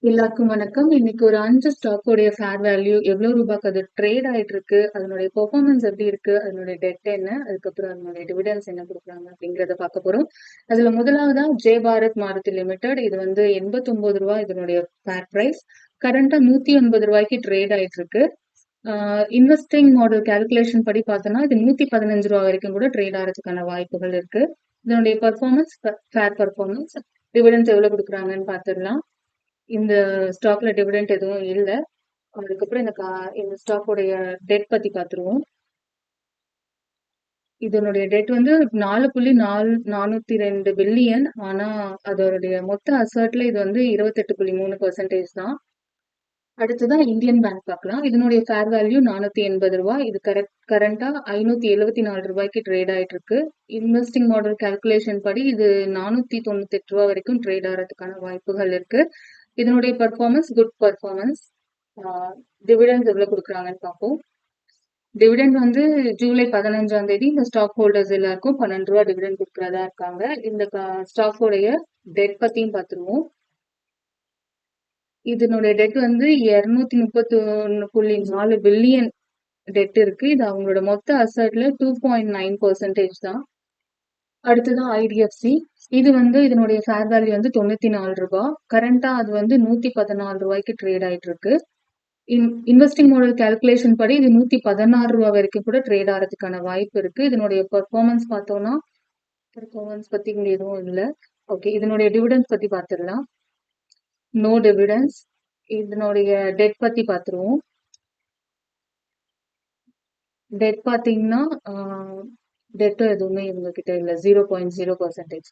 எல்லாருக்கும் வணக்கம். இன்னைக்கு ஒரு 5 ஸ்டாக்கோடைய ஃபேர் வேல்யூ எவ்வளவு ரூபாய்க்கு அது ட்ரேட் ஆயிட்டு இருக்கு, அதனுடைய பெர்ஃபார்மன்ஸ் எப்படி இருக்கு, அதனுடைய டெட் என்ன, அதுக்கப்புறம் அதனுடைய டிவிடெண்ட்ஸ் என்ன கொடுக்குறாங்க அப்படிங்கறத பார்க்க போறோம். அதுல முதலாவதா ஜே பாரத் மாருதி லிமிடெட். இது வந்து 89 ரூபாய் இதனுடைய ஃபேர் பிரைஸ். கரண்டா 180 ரூபாய்க்கு ட்ரேட் ஆயிட்டு இருக்கு. இன்வெஸ்டிங் மாடல் கால்குலேஷன் படி பார்த்தோம்னா இது 115 ரூபாய் வரைக்கும் கூட ட்ரேட் ஆகிறதுக்கான வாய்ப்புகள் இருக்கு. இதனுடைய பெர்ஃபார்மன்ஸ், ஃபேர் பெர்ஃபார்மன்ஸ், டிவிடெண்ட்ஸ் எவ்வளவு கொடுக்குறாங்கன்னு பார்த்துடலாம். இந்த ஸ்டாக்ல டிவிடெண்ட் எதுவும் இல்ல. அதுக்கப்புறம் இந்த ஸ்டாக்கோடைய டெட் பத்தி பார்த்துருவோம். இதனுடைய டெட் வந்து 4.402 பில்லியன். ஆனா அதோடைய மொத்த அசர்ட்ல இது வந்து 28.3% தான். அடுத்ததான் இந்தியன் பேங்க் பார்க்கலாம். இதனுடைய ஃபேர் வேல்யூ 480 ரூபாய். இது கரண்டா 574 ரூபாய்க்கு ட்ரேட் ஆயிட்டு இருக்கு. இன்வெஸ்டிங் மாடல் கால்குலேஷன் படி இது 498 ரூபாய் வரைக்கும் ட்ரேட் ஆகிறதுக்கான வாய்ப்புகள் இருக்கு. இதனுடைய பெர்ஃபார்மன்ஸ் குட் பெர்ஃபார்மன்ஸ். டிவிடெண்ட் எவ்வளவு கொடுக்குறாங்கன்னு பார்ப்போம். டிவிடெண்ட் வந்து ஜூலை 15ஆம் தேதி இந்த ஸ்டாக் ஹோல்டர்ஸ் எல்லாருக்கும் 12 ரூபாய் டிவிடெண்ட் கொடுக்கறதா இருக்காங்க. இந்த ஸ்டாக்கோடைய டெட் பத்தியும் பார்த்துருவோம். இதனுடைய டெட் வந்து 231.4 பில்லியன் டெட் இருக்கு. இது அவங்களோட மொத்த அசட்ல 2.9% தான். அடுத்ததான் ஐடிஎஃப்சி. இது வந்து இதனுடைய ஃபேர் வேல்யூ வந்து 94 ரூபாய். கரண்டா அது வந்து 114 ரூபாய்க்கு ட்ரேட் ஆயிட்டு இருக்கு. இன்வெஸ்டிங் மாடல் கால்குலேஷன் படி இது 116 ரூபாய் வரைக்கும் கூட ட்ரேட் ஆகிறதுக்கான வாய்ப்பு இருக்கு. இதனுடைய பெர்ஃபார்மன்ஸ் பார்த்தோம்னா பெர்ஃபார்மன்ஸ் பத்தி இங்க எதுவும் இல்லை. ஓகே, இதனுடைய டிவிடெண்ட்ஸ் பத்தி பார்த்துடலாம். No dividends. இதனுடைய டெட் பத்தி பார்த்துருவோம். டெட் பாத்தீங்கன்னா டெட் எதுவுமே இவங்க கிட்ட இல்ல, 0.0%.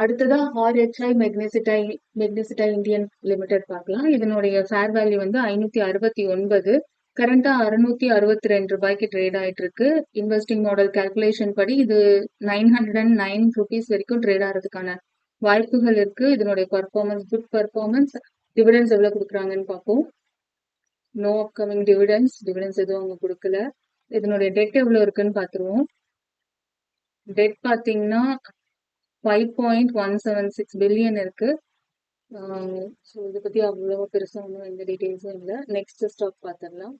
அடுத்ததா ஆர்ஹெச்ஐ மெக்னெசிட்டை இந்தியன் லிமிடெட் பார்க்கலாம். இதனுடைய ஃபேர் வேல்யூ வந்து 569. கரண்டா 662 ரூபாய்க்கு ட்ரேட் ஆயிட்டு இருக்கு. இன்வெஸ்டிங் மாடல் கால்குலேஷன் படி இது 909 ருபீஸ் வரைக்கும் ட்ரேட் ஆகிறதுக்கான வாய்ப்புகள் இருக்கு. இதனுடைய பெர்ஃபார்மன்ஸ் குட் பெர்ஃபார்மன்ஸ். டிவிடெண்ட்ஸ் எவ்வளவு கொடுக்குறாங்கன்னு பார்ப்போம். நோ அப்கமிங் டிவிடெண்ட்ஸ் எதுவும் அவங்க கொடுக்கல. இதனுடைய டெட் எவ்வளவு இருக்குன்னு பார்த்துருவோம். டெட் பார்த்தீங்கன்னா 5.176 பில்லியன் இருக்கு. ஸோ இதை பத்தி அவ்வளோ பெருசா ஒன்றும் எந்த டீட்டெயில்ஸும் இல்லை. நெக்ஸ்ட் ஸ்டாக் பார்த்துடலாம்.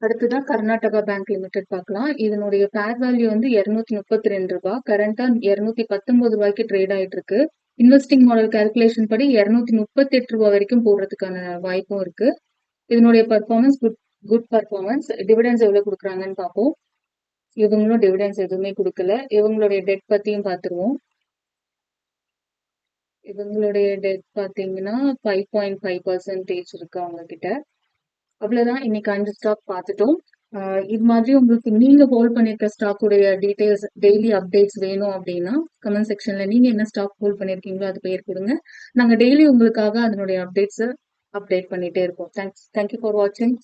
அடுத்ததான் கர்நாடகா பேங்க் லிமிடெட் பார்க்கலாம். இதனுடைய ஃபேர் வேல்யூ வந்து 232 ரூபாய். கரண்டா 219 ரூபாய்க்கு ட்ரேட் ஆயிட்டு இருக்கு. இன்வெஸ்டிங் மாடல் கால்குலேஷன் படி 238 ரூபாய் வரைக்கும் போடுறதுக்கான வாய்ப்பும் இருக்கு. இதனுடைய பெர்ஃபார்மன்ஸ் குட் பெர்ஃபார்மன்ஸ். டிவிடெண்ட்ஸ் எவ்வளவு கொடுக்குறாங்கன்னு பார்ப்போம். இவங்களும் டிவிடெண்ட்ஸ் எதுவுமே கொடுக்கல. இவங்களுடைய டெட் பத்தியும் பார்த்துருவோம். இவங்களுடைய டெட் பார்த்தீங்கன்னா 5.5% இருக்கு அவங்க கிட்ட. அவ்வளவுதான். இன்னைக்கு 5 ஸ்டாக் பார்த்துட்டோம். இது மாதிரி உங்களுக்கு நீங்க ஹோல்ட் பண்ணிருக்க ஸ்டாக்குடைய டீடைல்ஸ், டெய்லி அப்டேட்ஸ் வேணும் அப்படின்னா கமெண்ட் செக்ஷன்ல நீங்க என்ன ஸ்டாக் ஹோல்ட் பண்ணிருக்கீங்களோ அது பேர் கொடுங்க. நாங்க டெய்லி உங்களுக்காக அதனுடைய அப்டேட்ஸ் அப்டேட் பண்ணிட்டே இருக்கோம். தேங்க்யூ ஃபார் வாட்சிங்.